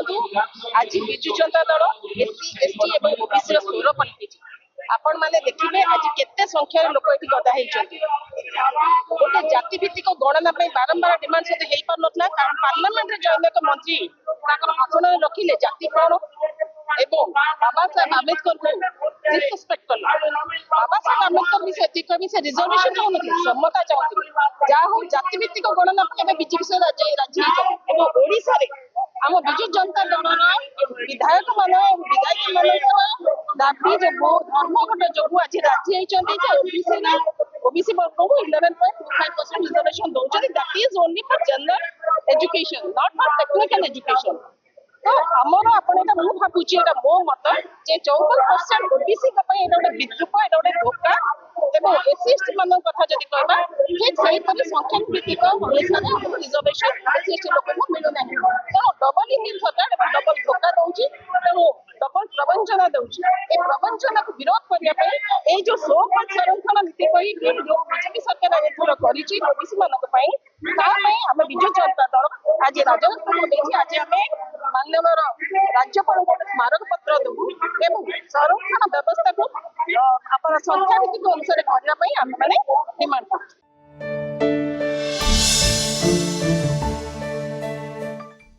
ଦେଖନ୍ତୁ आज Biju Janata Dal SC ST और ओबीसी स्वर पलटिଛି आपण माने देखिबे आज केते संख्या लोक एठी गदा हेइचंती गोटे जाति भित्तिक गणना पे बारंबार डिमांड सते हेइ पर नथला कारण पार्लियामेंट रे जयन एक मंत्री ताकर भाषण रखिले जाति कोन एवं बाबा साहेब आंबेडकर को डिसरेस्पेक्ट करला बाबा साहेब आंबेडकर भी से रिजर्वेशन चाहूनथि समता चाहूथि जा हो जाति भित्तिक गणना पे बीजेपी से राज्य एवं ओडिसा रे आम विजु जनता दल विधायक मान विधायक मान दाबी जो धर्मघट जो आज राजी होती ओबीसी वर्ग को 11.25% रिजर्वेशन दौरान that is only for general education not for technical education तो आमर आपन मु भावुची मो मत जे 14% ओबीसी गोटे विद्रूप एटा गोटे धोखा एवं एससी एसटी मान कथा जदि कहबा ठीक सही पर संख्या भित्तिक ओडिसा रे रिजर्वेशन एससी एसटी लोक को मिलु नाही तो डबल इंजिन सरकार एवं डबल धोखा दउची तेणु डबल प्रवंचना दउची ए प्रवंचना को विरोध करिया पई ए जो सोपद संरक्षण नीति पई जो बीजेपी सरकार एथर करिछि ओबीसी मानक पई ता पई हम विजु जनता दल आज राजनीति देछि आज हमें माननीय राज्यपाल को स्मारक पत्र देबु एवं संरक्षण व्यवस्था को अपन संख्या भित्तिक अनुसार करने डिमांड कर